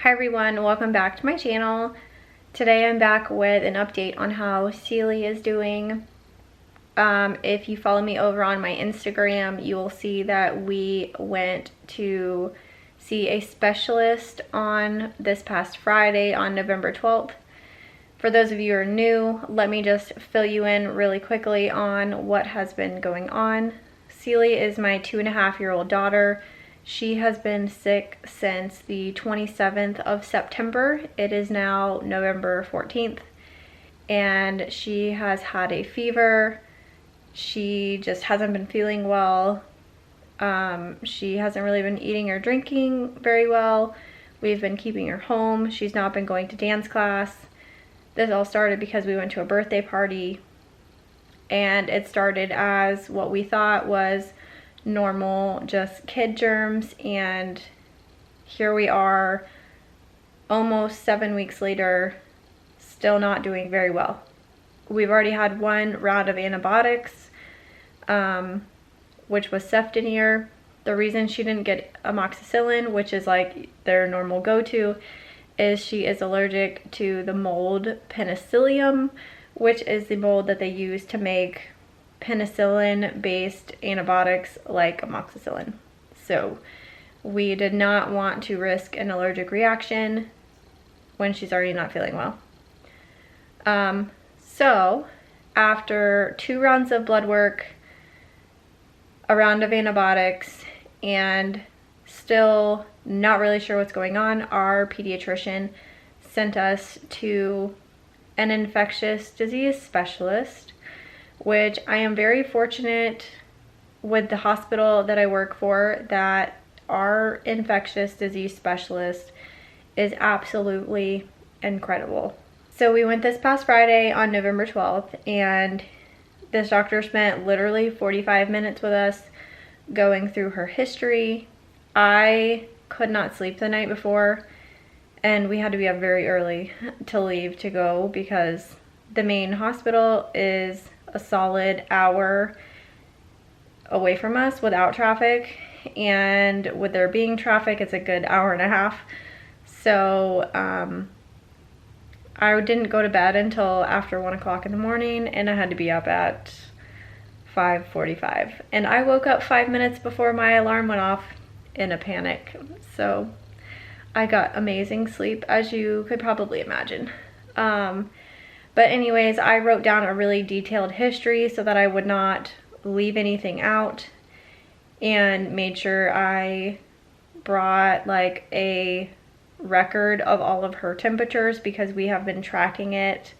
Hi everyone, welcome back to my channel. Today I'm back with an update on how Seeley is doing. If you follow me over on my Instagram, you will see that we went to see a specialist on this past Friday on November 12th. For those of you who are new, let me just fill you in really quickly on what has been going on. Seeley is my 2.5-year-old daughter. She has been sick since the 27th of September. It is now November 14th, and she has had a fever. She just hasn't been feeling well. She hasn't really been eating or drinking very well. We've been keeping her home. She's not been going to dance class. This all started because we went to a birthday party, and it started as what we thought was normal, just kid germs, and here we are almost 7 weeks later, still not doing very well. We've already had one round of antibiotics, which was ceftonir. The reason she didn't get amoxicillin, which is like their normal go-to, is she is allergic to the mold Penicillium, which is the mold that they use to make penicillin-based antibiotics like amoxicillin. So we did not want to risk an allergic reaction when she's already not feeling well. So after 2 rounds of blood work, a round of antibiotics, and still not really sure what's going on, our pediatrician sent us to an infectious disease specialist, which I am very fortunate with the hospital that I work for, that our infectious disease specialist is absolutely incredible. So we went this past Friday on November 12th, and this doctor spent literally 45 minutes with us going through her history. I could not sleep the night before, and we had to be up very early to leave to go because the main hospital is a solid hour away from us without traffic, and with there being traffic, it's a good hour and a half. So I didn't go to bed until after 1 o'clock in the morning, and I had to be up at 5:45, and I woke up 5 minutes before my alarm went off in a panic. So I got amazing sleep, as you could probably imagine. But anyways, I wrote down a really detailed history so that I would not leave anything out, and made sure I brought like a record of all of her temperatures, because we have been tracking it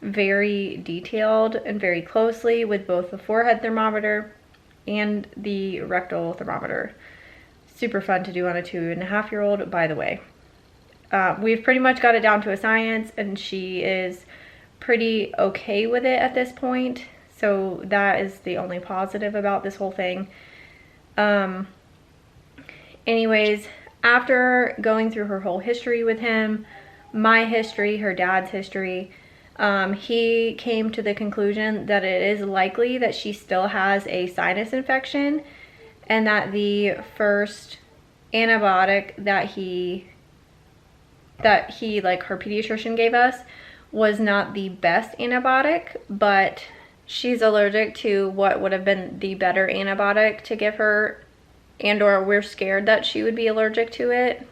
very detailed and very closely with both the forehead thermometer and the rectal thermometer. Super fun to do on a 2.5-year-old, by the way. We've pretty much got it down to a science, and she is pretty okay with it at this point, so that is the only positive about this whole thing. Anyways, after going through her whole history with him, my history, her dad's history, he came to the conclusion that it is likely that she still has a sinus infection, and that the first antibiotic that he like her pediatrician gave us was not the best antibiotic, but she's allergic to what would have been the better antibiotic to give her, and or we're scared that she would be allergic to it.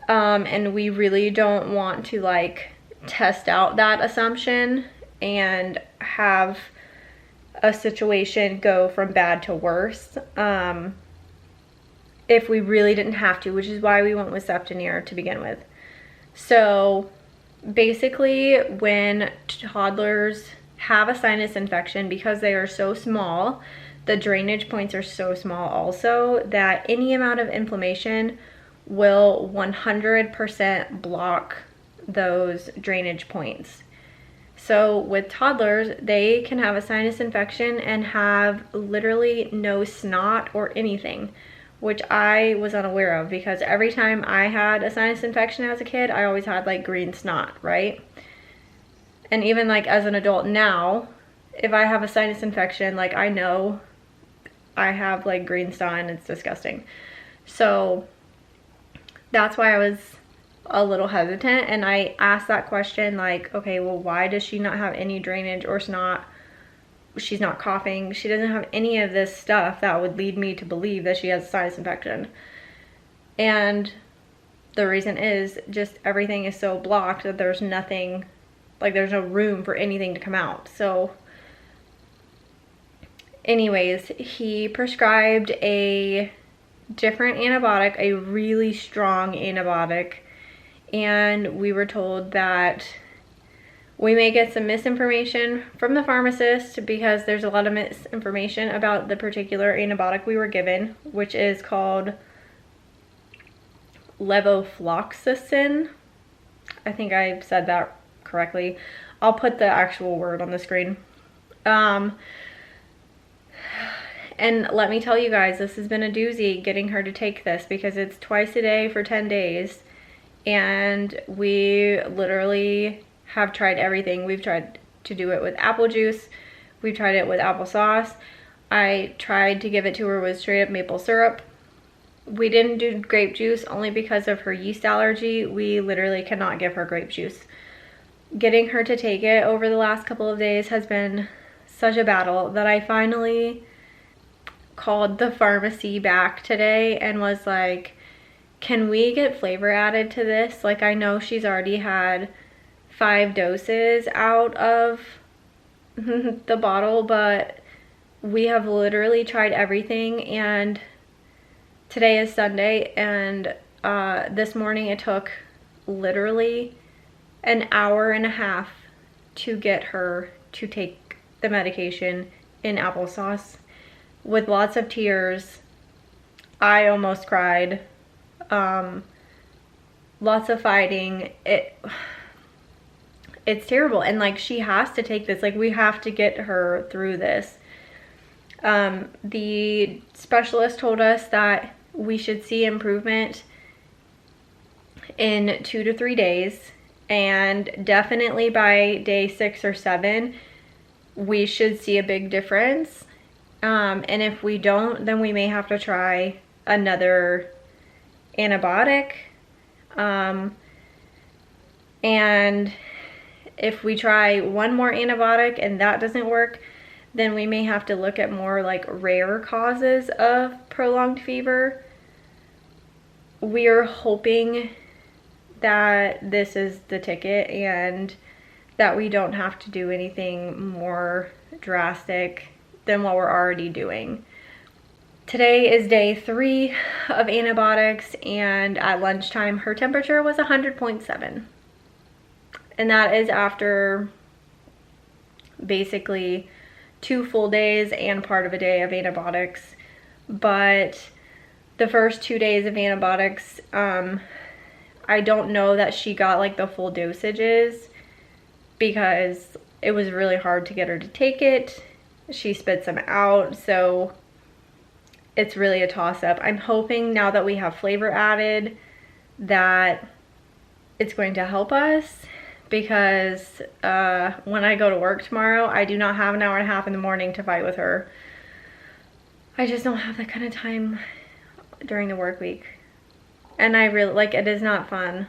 And we really don't want to like test out that assumption and have a situation go from bad to worse if we really didn't have to, which is why we went with ceftonir to begin with. So basically, when toddlers have a sinus infection, because they are so small, the drainage points are so small also, that any amount of inflammation will 100% block those drainage points. So with toddlers, they can have a sinus infection and have literally no snot or anything, which I was unaware of, because every time I had a sinus infection as a kid, I always had like green snot, right? And even like as an adult now, if I have a sinus infection, like I know I have like green snot and it's disgusting. So that's why I was a little hesitant, and I asked that question, like, okay, well, why does she not have any drainage or snot? She's not coughing. She doesn't have any of this stuff that would lead me to believe that she has a sinus infection. And the reason is just everything is so blocked that there's nothing, like there's no room for anything to come out. So anyways, he prescribed a different antibiotic, a really strong antibiotic, and we were told that we may get some misinformation from the pharmacist because there's a lot of misinformation about the particular antibiotic we were given, which is called levofloxacin. I think I said that correctly. I'll put the actual word on the screen. And let me tell you guys, this has been a doozy getting her to take this because it's twice a day for 10 days. And we literally have tried everything. We've tried to do it with apple juice. We've tried it with applesauce. I tried to give it to her with straight up maple syrup. We didn't do grape juice only because of her yeast allergy. We literally cannot give her grape juice. Getting her to take it over the last couple of days has been such a battle that I finally called the pharmacy back today and was like, can we get flavor added to this? Like, I know she's already had 5 doses out of the bottle, but we have literally tried everything, and today is Sunday, and this morning it took literally an hour and a half to get her to take the medication in applesauce with lots of tears. I almost cried. Lots of fighting. It's terrible, and like, she has to take this. Like, we have to get her through this. The specialist told us that we should see improvement in 2 to 3 days, and definitely by day 6 or 7 we should see a big difference. And if we don't, then we may have to try another antibiotic. And if we try one more antibiotic and that doesn't work, then we may have to look at more like rare causes of prolonged fever. We are hoping that this is the ticket and that we don't have to do anything more drastic than what we're already doing. Today is day 3 of antibiotics, and at lunchtime her temperature was 100.7. And that is after basically 2 full days and part of a day of antibiotics. But the first 2 days of antibiotics, I don't know that she got like the full dosages because it was really hard to get her to take it. She spit some out, so it's really a toss-up. I'm hoping now that we have flavor added that it's going to help us, because when I go to work tomorrow, I do not have an hour and a half in the morning to fight with her. I just don't have that kind of time during the work week. And I really, like, it is not fun.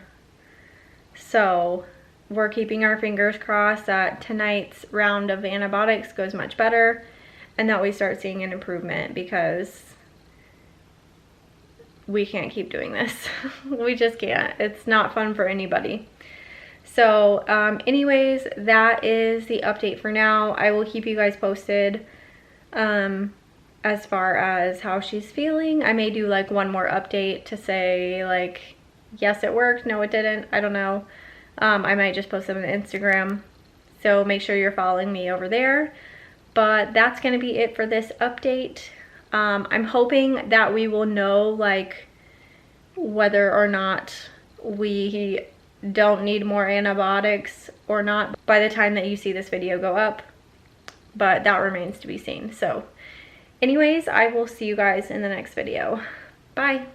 So we're keeping our fingers crossed that tonight's round of antibiotics goes much better and that we start seeing an improvement, because we can't keep doing this. We just can't. It's not fun for anybody. So anyways, that is the update for now. I will keep you guys posted as far as how she's feeling. I may do like one more update to say like, yes, it worked, no, it didn't, I don't know. I might just post them on Instagram, so make sure you're following me over there. But that's gonna be it for this update. I'm hoping that we will know like whether or not we don't need more antibiotics or not by the time that you see this video go up, but that remains to be seen. So anyways, I will see you guys in the next video. Bye.